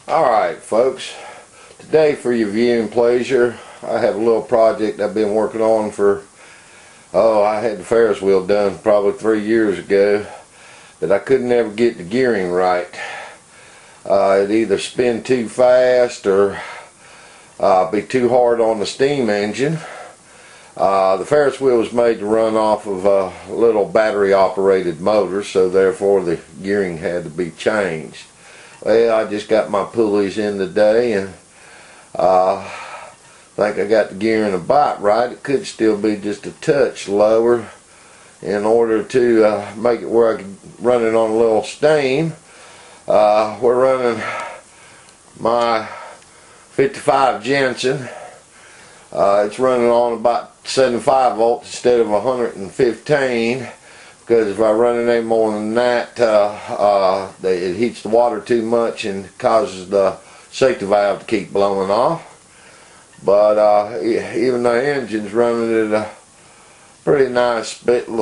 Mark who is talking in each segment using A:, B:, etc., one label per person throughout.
A: Alright folks, today for your viewing pleasure I have a little project I've been working on for, I had the Ferris wheel done probably 3 years ago, but I couldn't ever get the gearing right. It'd either spin too fast or be too hard on the steam engine. The Ferris wheel was made to run off of a little battery operated motor, so therefore the gearing had to be changed. Well, I just got my pulleys in today and think I got the gearing about right. It could still be just a touch lower in order to make it where I could run it on a little steam. We're running my 55 Jensen. It's running on about 75 volts instead of 115, because if I run it any more than that, it heats the water too much and causes the safety valve to keep blowing off. But even the engine's running at a pretty nice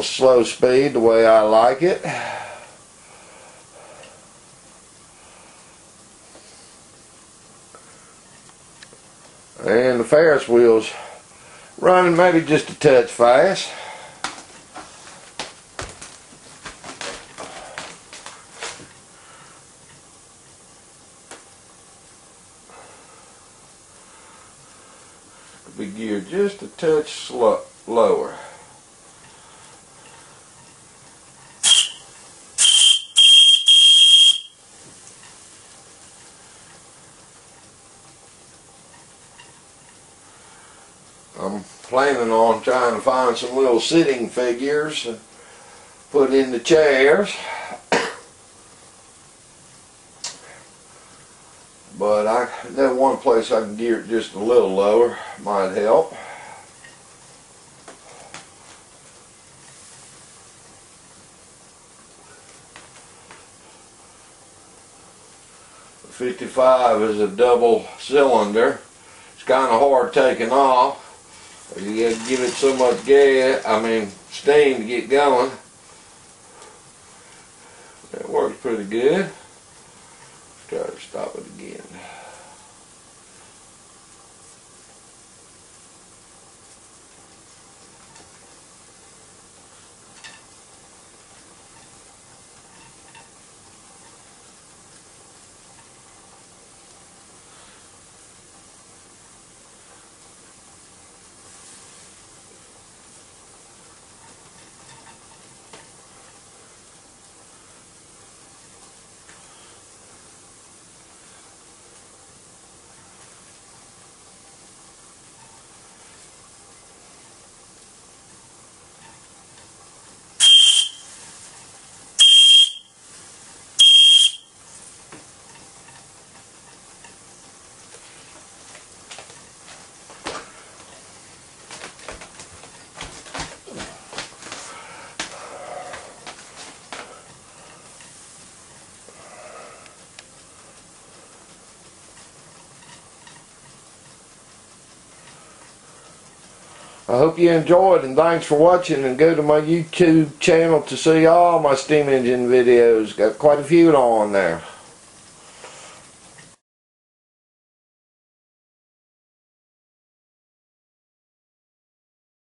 A: slow speed, the way I like it. And the Ferris wheel's running maybe just a touch fast. Be geared just a touch lower. I'm planning on trying to find some little sitting figures to put in the chairs. But I know one place I can gear it just a little lower might help. The 55 is a double cylinder. It's kind of hard taking off. You got to give it so much steam to get going. That works pretty good. Try to stop it again. I hope you enjoyed, and thanks for watching, and go to my YouTube channel to see all my steam engine videos. Got quite a few on there.